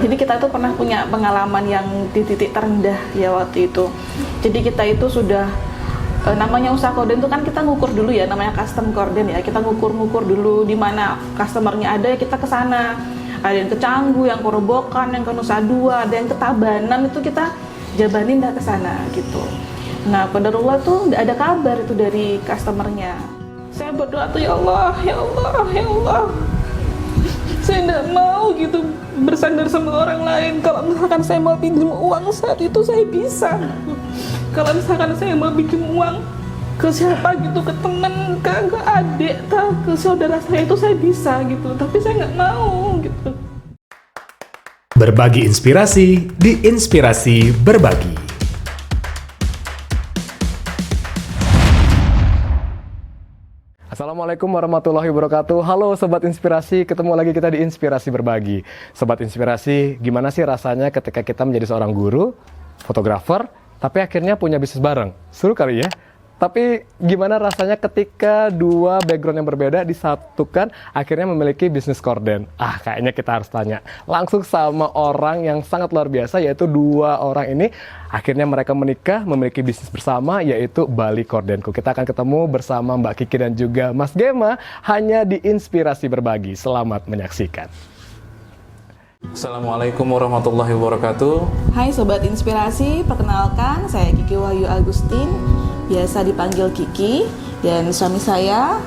Jadi kita itu pernah punya pengalaman yang di titik terendah ya waktu itu. Jadi kita itu sudah namanya usaha korden itu kan kita ngukur dulu ya, namanya custom korden ya. Kita ngukur dulu di mana customernya ada ya kita ke sana. Ada yang ke Canggu, yang ke Robokan, yang ke Nusa Dua, ada yang ke Tabanan, itu kita jabanin dah ke sana gitu. Nah, qadarullah tuh nggak ada kabar itu dari customernya. Saya berdoa tuh, ya Allah, ya Allah, ya Allah. Saya nggak mau gitu bersandar sama orang lain. Kalau misalkan saya mau pinjam uang saat itu saya bisa. Kalau misalkan saya mau pinjam uang ke siapa gitu, ke teman, ke adik, ke saudara saya itu saya bisa gitu. Tapi saya nggak mau gitu. Berbagi inspirasi di Inspirasi Berbagi. Assalamualaikum warahmatullahi wabarakatuh. Halo Sobat Inspirasi, ketemu lagi kita di Inspirasi Berbagi. Sobat Inspirasi, gimana sih rasanya ketika kita menjadi seorang guru, fotografer, tapi akhirnya punya bisnis bareng? Seru kali ya? Tapi gimana rasanya ketika dua background yang berbeda disatukan akhirnya memiliki bisnis korden? Kayaknya kita harus tanya langsung sama orang yang sangat luar biasa, yaitu dua orang ini. Akhirnya mereka menikah, memiliki bisnis bersama, yaitu Bali Kordenku. Kita akan ketemu bersama Mbak Kiki dan juga Mas Gema hanya di Inspirasi Berbagi. Selamat menyaksikan. Assalamualaikum warahmatullahi wabarakatuh. Hai Sobat Inspirasi, perkenalkan saya Kiki Wahyu Agustin, biasa dipanggil Kiki, dan suami saya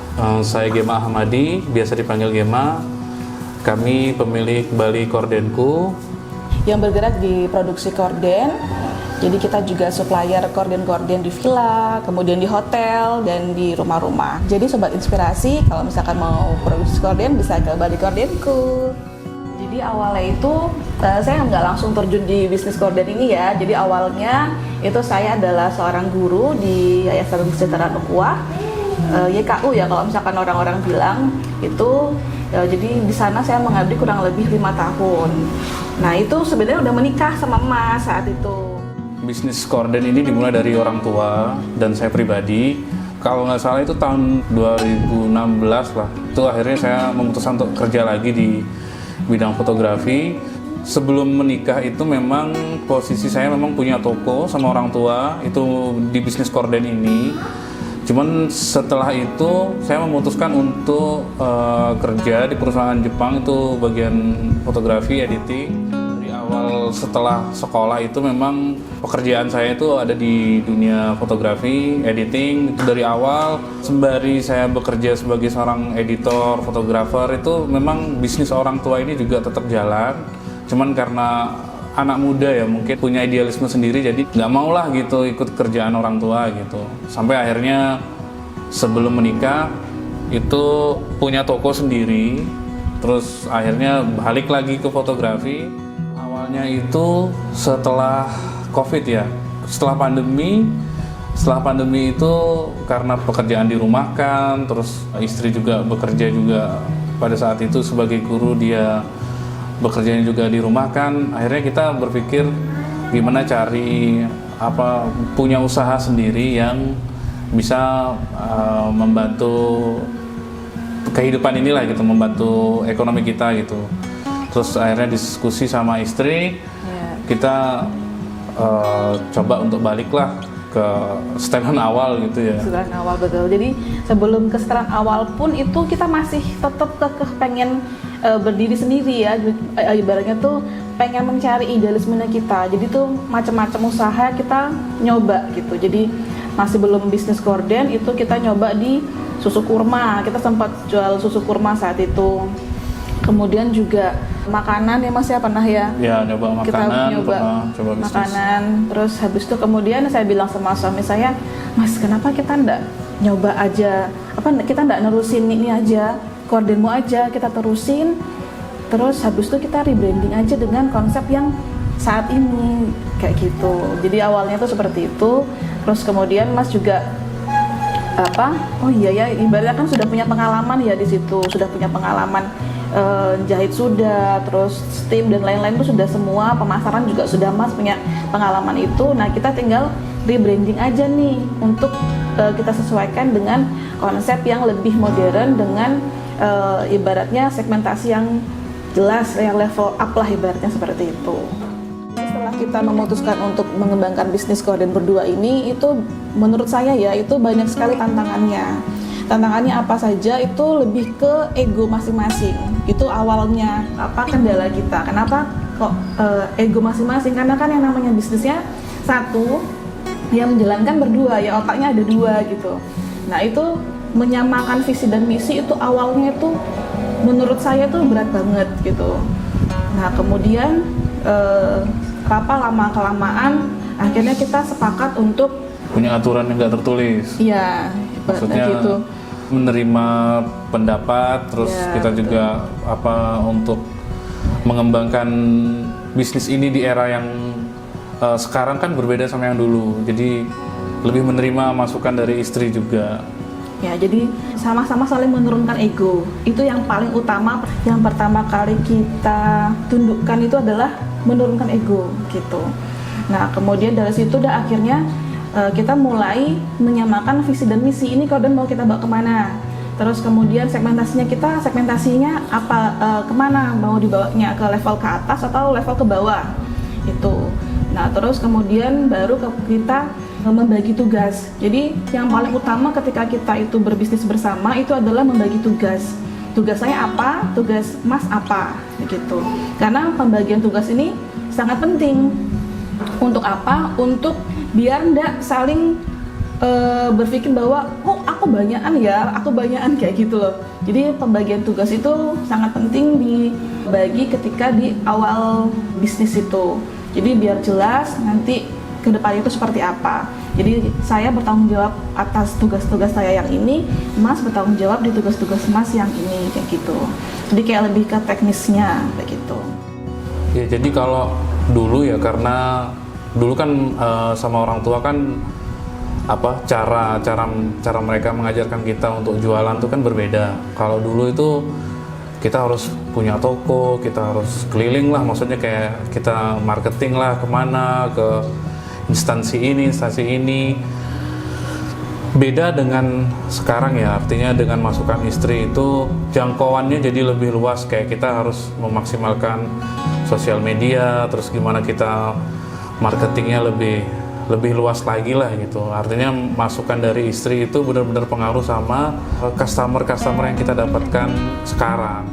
Gema Ahmadi, biasa dipanggil Gema. Kami pemilik Bali Kordenku yang bergerak di produksi korden. Jadi kita juga supplier korden-korden di villa, kemudian di hotel, dan di rumah-rumah. Jadi Sobat Inspirasi, kalau misalkan mau produksi korden bisa ke Bali Kordenku. Jadi awalnya itu saya nggak langsung terjun di bisnis korden ini ya. Jadi awalnya itu saya adalah seorang guru di Yayasan Kesejahteraan Ukhuwah, YKU ya kalau misalkan orang-orang bilang itu. Jadi di sana saya mengabdi kurang lebih 5 tahun. Nah itu sebenarnya udah menikah sama Mas saat itu. Bisnis korden ini dimulai dari orang tua dan saya pribadi. Kalau nggak salah itu tahun 2016 lah. Itu akhirnya saya memutuskan untuk kerja lagi di bidang fotografi. Sebelum menikah itu memang posisi saya memang punya toko sama orang tua itu di bisnis korden ini. Cuman setelah itu saya memutuskan untuk kerja di perusahaan Jepang itu bagian fotografi, editing. Dari awal setelah sekolah itu memang pekerjaan saya itu ada di dunia fotografi, editing. Itu dari awal sembari saya bekerja sebagai seorang editor, fotografer, itu memang bisnis orang tua ini juga tetap jalan. Cuman karena anak muda ya mungkin punya idealisme sendiri, jadi nggak mau lah gitu ikut kerjaan orang tua gitu. Sampai akhirnya sebelum menikah itu punya toko sendiri, terus akhirnya balik lagi ke fotografi. Awalnya itu setelah COVID ya, setelah pandemi itu karena pekerjaan dirumahkan, terus istri juga bekerja juga pada saat itu sebagai guru, dia bekerjanya juga dirumahkan. Akhirnya kita berpikir gimana cari punya usaha sendiri yang bisa membantu kehidupan inilah gitu, membantu ekonomi kita gitu. Terus akhirnya diskusi sama istri, kita coba untuk baliklah ke setelan awal gitu ya. Setelan awal betul. Jadi sebelum ke setelan awal pun itu kita masih tetap pengen berdiri sendiri ya. Ibaratnya tuh pengen mencari idealismenya kita. Jadi tuh macam-macam usaha kita nyoba gitu. Jadi masih belum bisnis korden itu kita nyoba di susu kurma. Kita sempat jual susu kurma saat itu. Kemudian juga makanan ya Mas ya, pernah ya? Ya, nyoba makanan, kita nyoba coba bisnis. Makanan. Terus habis itu kemudian saya bilang sama suami saya, Mas kenapa kita ndak nyoba aja, kita ndak nerusin ini aja, kordenmu aja kita terusin. Terus habis itu kita rebranding aja dengan konsep yang saat ini kayak gitu. Jadi awalnya tuh seperti itu. Terus kemudian Mas juga oh iya ya, ibaratnya kan sudah punya pengalaman ya di situ, sudah punya pengalaman jahit sudah, terus steam dan lain-lain itu sudah semua, pemasaran juga sudah Mas punya pengalaman itu. Nah kita tinggal rebranding aja nih untuk kita sesuaikan dengan konsep yang lebih modern dengan ibaratnya segmentasi yang jelas ya level up lah ibaratnya seperti itu. Setelah kita memutuskan untuk mengembangkan bisnis Korden berdua ini, itu menurut saya ya itu banyak sekali tantangannya. Tantangannya apa saja itu lebih ke ego masing-masing. Itu awalnya apa kendala kita? Kenapa kok ego masing-masing? Karena kan yang namanya bisnisnya satu, yang menjalankan berdua, ya otaknya ada dua gitu. Nah itu menyamakan visi dan misi itu awalnya itu menurut saya tuh berat banget gitu. Nah kemudian lama kelamaan akhirnya kita sepakat untuk Punya aturan yang nggak tertulis. ya Maksudnya gitu. menerima pendapat, terus Ya, kita betul. juga untuk mengembangkan bisnis ini di era yang sekarang kan berbeda sama yang dulu. Jadi lebih menerima masukan dari istri juga. Ya, jadi sama-sama saling menurunkan ego. Itu yang paling utama. Yang pertama kali kita tundukkan itu adalah menurunkan ego gitu. Nah, kemudian dari situ udah akhirnya kita mulai menyamakan visi dan misi. Ini Korden mau kita bawa kemana? Terus kemudian segmentasinya apa, kemana? Mau dibawanya ke level ke atas atau level ke bawah? Itu. Nah, terus kemudian baru kita membagi tugas. Jadi yang paling utama ketika kita itu berbisnis bersama itu adalah membagi tugas. Tugas saya apa, tugas Mas apa, begitu. Karena pembagian tugas ini sangat penting. Untuk apa? Untuk biar ndak saling berpikir bahwa oh aku banyakan kayak gitu loh. Jadi pembagian tugas itu sangat penting dibagi ketika di awal bisnis itu. Jadi biar jelas nanti ke depan itu seperti apa. Jadi saya bertanggung jawab atas tugas-tugas saya yang ini, Mas bertanggung jawab di tugas-tugas Mas yang ini, kayak gitu. Jadi kayak lebih ke teknisnya begitu. Ya jadi kalau dulu ya, karena dulu kan sama orang tua kan cara mereka mengajarkan kita untuk jualan tuh kan berbeda. Kalau dulu itu kita harus punya toko, kita harus keliling lah, maksudnya kayak kita marketing lah kemana, ke instansi ini. Beda dengan sekarang ya, artinya dengan masukan istri itu jangkauannya jadi lebih luas, kayak kita harus memaksimalkan sosial media, terus gimana kita marketingnya lebih luas lagi lah gitu. Artinya masukan dari istri itu benar-benar pengaruh sama customer yang kita dapatkan sekarang.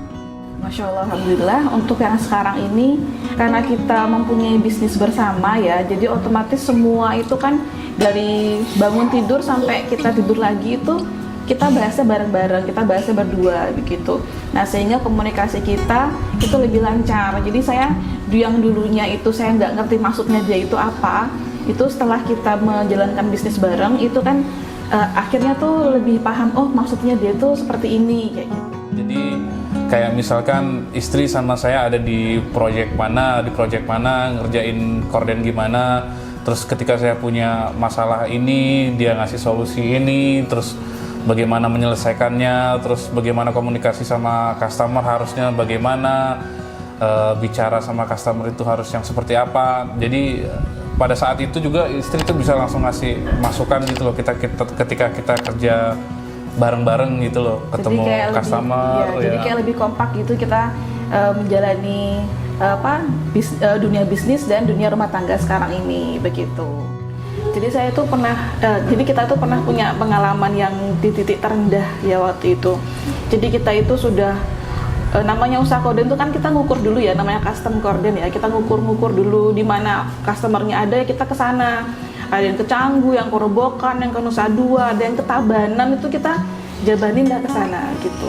Masya Allah, Alhamdulillah untuk yang sekarang ini karena kita mempunyai bisnis bersama ya, jadi otomatis semua itu kan dari bangun tidur sampai kita tidur lagi itu kita bahasnya bareng-bareng, kita bahasnya berdua begitu. Nah sehingga komunikasi kita itu lebih lancar. Jadi saya yang dulunya itu saya nggak ngerti maksudnya dia itu apa, itu setelah kita menjalankan bisnis bareng itu kan akhirnya tuh lebih paham, oh maksudnya dia tuh seperti ini kayak gitu. Jadi kayak misalkan istri sama saya ada di proyek mana, ngerjain Korden gimana, terus ketika saya punya masalah ini, dia ngasih solusi ini, terus bagaimana menyelesaikannya, terus bagaimana komunikasi sama customer harusnya bagaimana, bicara sama customer itu harus yang seperti apa. Jadi pada saat itu juga istri itu bisa langsung ngasih masukan gitu loh, ketika kita kerja bareng-bareng gitu loh, ketemu customer. Jadi kayak lebih kompak gitu kita menjalani dunia bisnis dan dunia rumah tangga sekarang ini begitu. Jadi saya tuh jadi kita tuh pernah punya pengalaman yang di titik terendah ya waktu itu. Jadi kita itu sudah namanya usaha korden itu kan kita ngukur dulu ya, namanya custom korden ya, kita ngukur dulu di mana customernya ada ya kita ke sana. Ada yang ke Canggu, yang ke Robokan, yang ke Nusa Dua, ada yang ke Tabanan, itu kita jabanin dah ke sana gitu.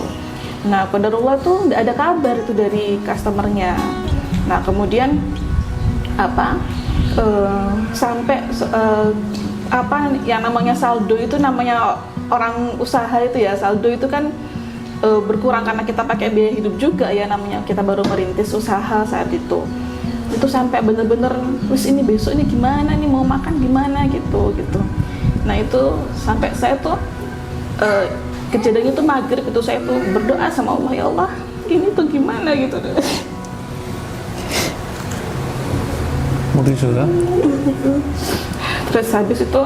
Nah, qadarullah tuh nggak ada kabar itu dari customernya. Nah, kemudian sampai yang namanya saldo itu, namanya orang usaha itu ya, saldo itu kan berkurang karena kita pakai biaya hidup juga ya, namanya kita baru merintis usaha saat itu sampai bener-bener terus ini besok ini gimana nih, mau makan gimana gitu. Nah itu sampai saya tuh kejadian itu maghrib itu saya tuh berdoa sama Allah, ya Allah ini tuh gimana gitu. Terus habis itu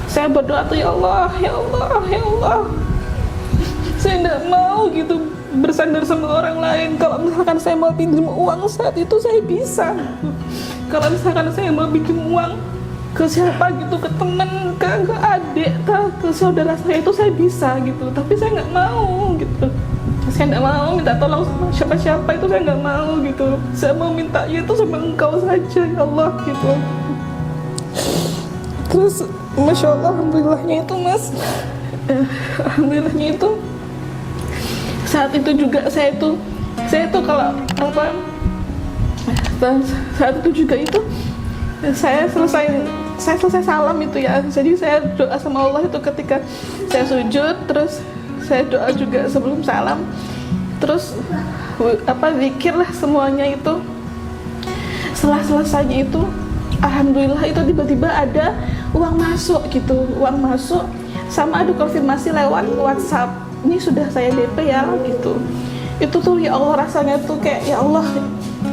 saya berdoa tuh, ya Allah saya nggak mau gitu bersandar sama orang lain. Kalau misalkan saya mau pinjam uang saat itu saya bisa. Kalau misalkan saya mau pinjam uang ke siapa gitu, ke teman, ke adik, ke saudara saya, itu saya bisa gitu. Tapi saya nggak mau gitu. Saya nggak mau minta tolong sama siapa-siapa, itu saya nggak mau gitu. Saya mau minta itu sama Engkau saja ya Allah gitu. Terus Masya Allah, alhamdulillahnya itu Mas, alhamdulillahnya itu saat itu juga saya itu kalau apa, saat itu juga itu saya selesai salam itu ya. Jadi saya doa sama Allah itu ketika saya sujud, terus saya doa juga sebelum salam, terus zikir lah semuanya itu. Setelah selesainya itu, alhamdulillah itu tiba-tiba ada uang masuk gitu, uang masuk sama ada konfirmasi lewat WhatsApp, ini sudah saya DP ya gitu. Itu tuh ya Allah, rasanya tuh kayak ya Allah,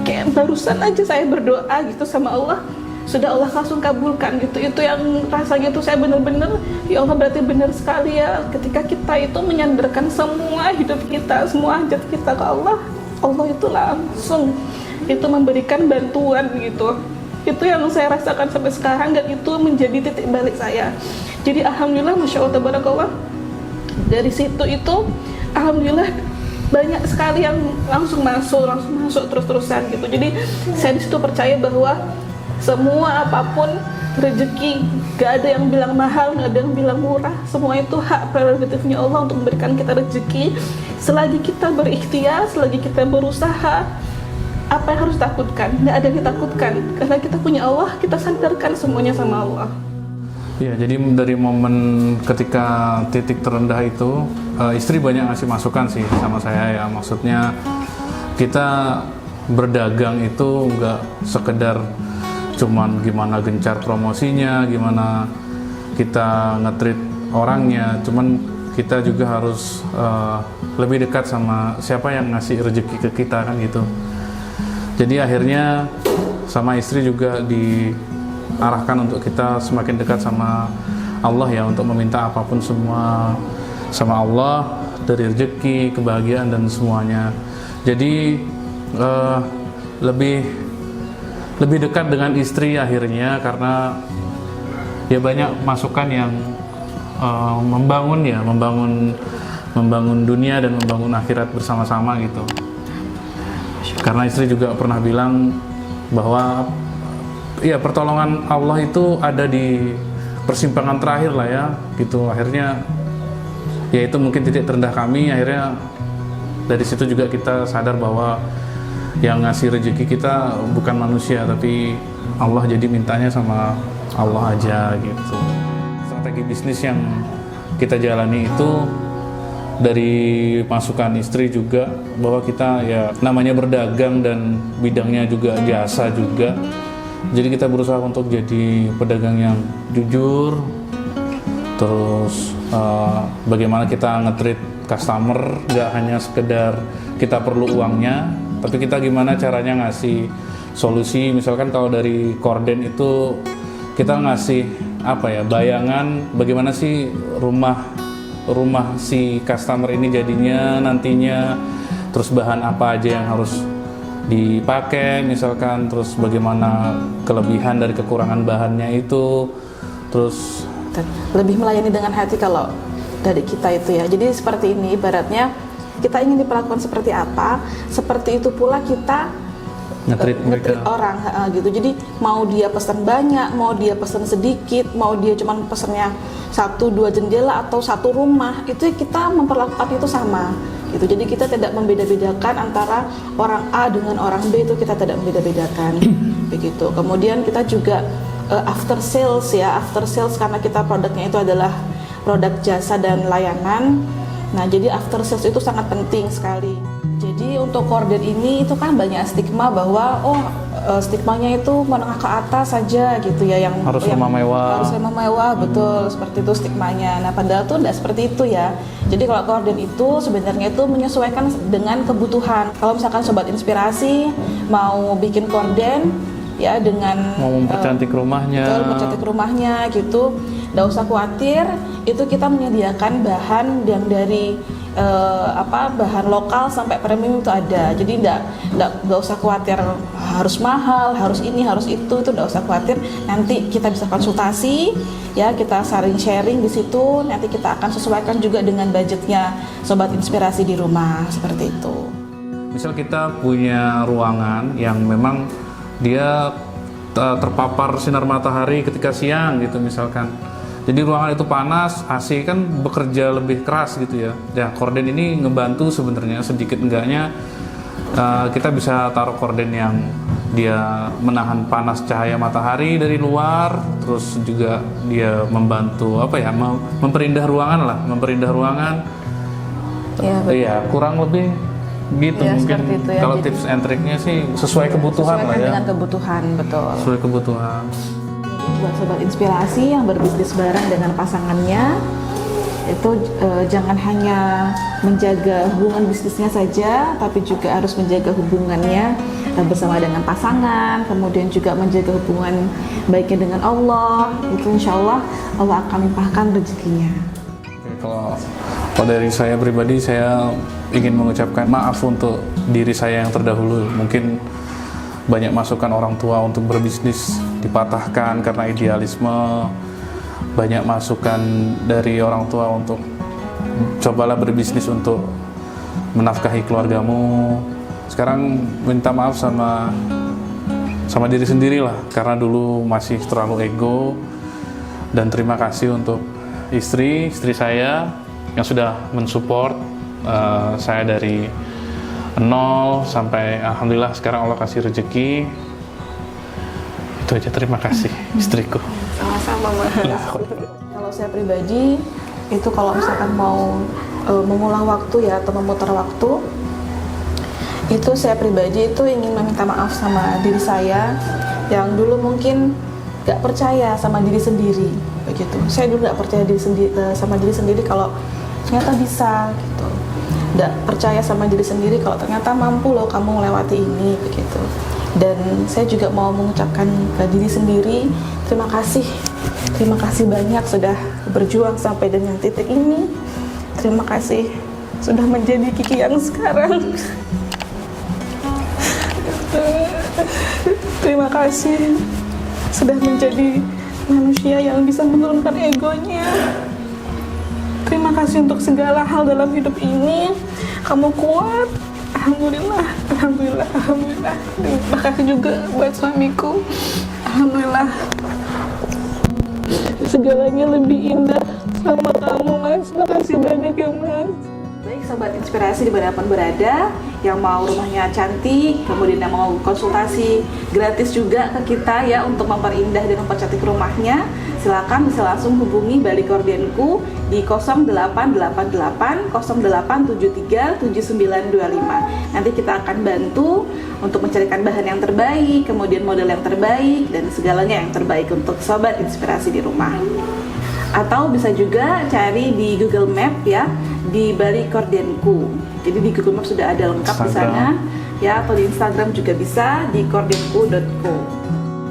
kayak barusan aja saya berdoa gitu sama Allah, sudah Allah langsung kabulkan gitu. Itu yang rasanya tuh saya bener-bener ya Allah, berarti benar sekali ya ketika kita itu menyandarkan semua hidup kita, semua hajat kita ke Allah, Allah itu langsung itu memberikan bantuan gitu. Itu yang saya rasakan sampai sekarang, dan itu menjadi titik balik saya. Jadi alhamdulillah, Masya Allah tabarakallah, dari situ itu alhamdulillah banyak sekali yang langsung masuk terus-terusan gitu. Jadi saya di situ percaya bahwa semua apapun rezeki, gak ada yang bilang mahal, gak ada yang bilang murah. Semua itu hak prerogatifnya Allah untuk memberikan kita rezeki. Selagi kita berikhtiar, selagi kita berusaha, apa yang harus takutkan? Gak ada yang ditakutkan, karena kita punya Allah, kita sandarkan semuanya sama Allah. Ya, jadi dari momen ketika titik terendah itu, istri banyak ngasih masukan sih sama saya ya. Maksudnya kita berdagang itu nggak sekedar cuman gimana gencar promosinya, gimana kita nge-treat orangnya, cuman kita juga harus lebih dekat sama siapa yang ngasih rezeki ke kita kan gitu. Jadi akhirnya sama istri juga diarahkan untuk kita semakin dekat sama Allah ya, untuk meminta apapun semua sama Allah, dari rezeki, kebahagiaan dan semuanya. Jadi lebih dekat dengan istri akhirnya, karena ya banyak masukan yang membangun dunia dan membangun akhirat bersama-sama gitu. Karena istri juga pernah bilang bahwa ya pertolongan Allah itu ada di persimpangan terakhir lah ya gitu. Akhirnya ya itu mungkin titik terendah kami. Akhirnya dari situ juga kita sadar bahwa yang ngasih rezeki kita bukan manusia, tapi Allah, jadi mintanya sama Allah aja gitu. Strategi bisnis yang kita jalani itu dari masukan istri juga, bahwa kita ya namanya berdagang dan bidangnya juga jasa juga. Jadi kita berusaha untuk jadi pedagang yang jujur, terus bagaimana kita nge-treat customer, gak hanya sekedar kita perlu uangnya, tapi kita gimana caranya ngasih solusi. Misalkan kalau dari korden itu kita ngasih apa ya, bayangan bagaimana sih rumah si customer ini jadinya nantinya, terus bahan apa aja yang harus dipakai misalkan, terus bagaimana kelebihan dari kekurangan bahannya itu, terus lebih melayani dengan hati kalau dari kita itu ya. Jadi seperti ini, ibaratnya kita ingin diperlakukan seperti apa, seperti itu pula kita nge-treat orang gitu. Jadi mau dia pesan banyak, mau dia pesan sedikit, mau dia cuman pesannya 1-2 jendela atau 1 rumah, itu kita memperlakukan itu sama gitu. Jadi kita tidak membeda-bedakan antara orang A dengan orang B, itu kita tidak membeda-bedakan begitu. Kemudian kita juga after sales ya, after sales, karena kita produknya itu adalah produk jasa dan layanan. Nah, jadi after sales itu sangat penting sekali. Jadi untuk korden ini itu kan banyak stigma bahwa stigmanya itu menengah ke atas saja gitu ya, yang rumah mewah. Harus rumah mewah, betul, seperti itu stigmanya. Nah, padahal tuh tidak seperti itu ya. Jadi kalau korden itu sebenarnya itu menyesuaikan dengan kebutuhan. Kalau misalkan sobat inspirasi mau bikin korden ya, dengan mau mempercantik rumahnya, betul, mempercantik rumahnya gitu, nggak usah khawatir, itu kita menyediakan bahan yang dari bahan lokal sampai premium itu ada. Jadi nggak usah khawatir harus mahal, harus ini, harus itu nggak usah khawatir. Nanti kita bisa konsultasi, ya kita saling sharing di situ. Nanti kita akan sesuaikan juga dengan budgetnya Sobat Inspirasi di rumah seperti itu. Misal kita punya ruangan yang memang dia terpapar sinar matahari ketika siang gitu misalkan. Jadi ruangan itu panas, AC kan bekerja lebih keras gitu ya. Ya, korden ini ngebantu sebenarnya sedikit enggaknya kita bisa taruh korden yang dia menahan panas cahaya matahari dari luar, terus juga dia membantu memperindah ruangan lah, memperindah ruangan. Iya, kurang lebih gitu Ya, mungkin. seperti itu ya. Kalau Jadi, tips and triknya sih sesuai kebutuhan lah ya. dengan kebutuhan, betul. Sesuai kebutuhan. Buat Sobat Inspirasi yang berbisnis bareng dengan pasangannya, itu jangan hanya menjaga hubungan bisnisnya saja, tapi juga harus menjaga hubungannya bersama dengan pasangan, kemudian juga menjaga hubungan baiknya dengan Allah. Itu insya Allah Allah akan limpahkan rezekinya. Oke, kalau dari saya pribadi, saya ingin mengucapkan maaf untuk diri saya yang terdahulu. Mungkin banyak masukan orang tua untuk berbisnis dipatahkan karena idealisme, banyak masukan dari orang tua untuk cobalah berbisnis untuk menafkahi keluargamu. Sekarang minta maaf sama diri sendiri lah, karena dulu masih terlalu ego. Dan terima kasih untuk istri saya yang sudah mensupport saya dari nol sampai alhamdulillah sekarang Allah kasih rezeki. Itu aja, terima kasih istriku. Sama-sama Mas. Kalau saya pribadi itu kalau misalkan mau mengulang waktu ya atau memutar waktu, itu saya pribadi itu ingin meminta maaf sama diri saya yang dulu mungkin gak percaya sama diri sendiri begitu. Saya dulu gak percaya sama diri sendiri kalau ternyata bisa gitu. Gak percaya sama diri sendiri kalau ternyata mampu loh kamu melewati ini begitu. Dan saya juga mau mengucapkan ke diri sendiri terima kasih banyak sudah berjuang sampai dengan titik ini. Terima kasih sudah menjadi Kiki yang sekarang. Terima kasih sudah menjadi manusia yang bisa menurunkan egonya. Terima kasih untuk segala hal dalam hidup ini. Kamu kuat. Alhamdulillah. Terima kasih juga buat suamiku. Alhamdulillah. Segalanya lebih indah sama kamu, Mas. Terima kasih banyak ya, Mas. Baik Sobat Inspirasi dimanapun berada, yang mau rumahnya cantik, kemudian yang mau konsultasi gratis juga ke kita ya untuk memperindah dan mempercantik rumahnya, silakan bisa langsung hubungi Bali Kordenku di 0888 0873 7925. Nanti kita akan bantu untuk mencarikan bahan yang terbaik, kemudian model yang terbaik, dan segalanya yang terbaik untuk Sobat Inspirasi di rumah. Atau bisa juga cari di Google Map ya, di Bali Kordenku. Jadi di Google Map sudah ada lengkap di sana ya, atau di Instagram juga bisa di kordenku.co.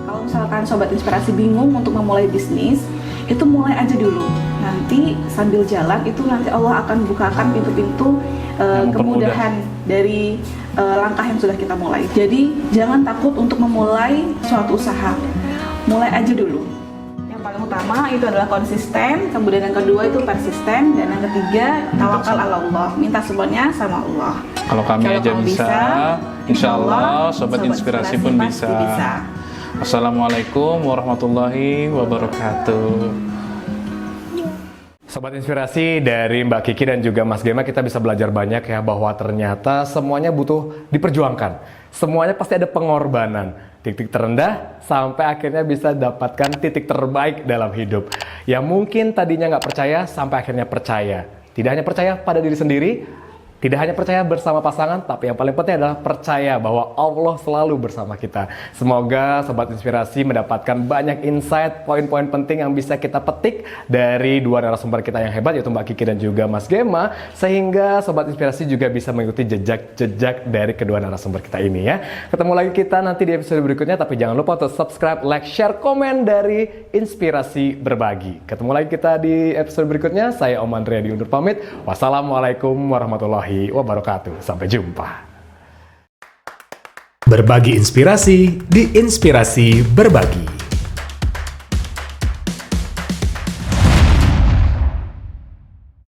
Kalau misalkan Sobat Inspirasi bingung untuk memulai bisnis, itu mulai aja dulu. Nanti sambil jalan itu nanti Allah akan bukakan pintu-pintu kemudahan dari langkah yang sudah kita mulai. Jadi jangan takut untuk memulai suatu usaha. Mulai aja dulu. Yang paling utama itu adalah konsisten, kemudian yang kedua itu persisten, dan yang ketiga tawakal ala Allah. Minta semuanya sama Allah. Kalau kami aja kamu bisa, insya Allah Sobat Inspirasi pun pasti bisa. Assalamualaikum warahmatullahi wabarakatuh. Sobat Inspirasi, dari Mbak Kiki dan juga Mas Gema kita bisa belajar banyak ya, bahwa ternyata semuanya butuh diperjuangkan. Semuanya pasti ada pengorbanan. Titik terendah sampai akhirnya bisa dapatkan titik terbaik dalam hidup. Yang mungkin tadinya nggak percaya sampai akhirnya percaya. Tidak hanya percaya pada diri sendiri, Tidak hanya percaya bersama pasangan, tapi yang paling penting adalah percaya bahwa Allah selalu bersama kita. Semoga Sobat Inspirasi mendapatkan banyak insight, poin-poin penting yang bisa kita petik dari dua narasumber kita yang hebat, yaitu Mbak Kiki dan juga Mas Gema, sehingga Sobat Inspirasi juga bisa mengikuti jejak-jejak dari kedua narasumber kita ini ya. Ketemu lagi kita nanti di episode berikutnya, tapi jangan lupa untuk subscribe, like, share, komen dari Inspirasi Berbagi. Ketemu lagi kita di episode berikutnya. Saya Om Andrea undur pamit. Wassalamualaikum warahmatullahi wabarakatuh. Sampai jumpa. Berbagi inspirasi di Inspirasi Berbagi.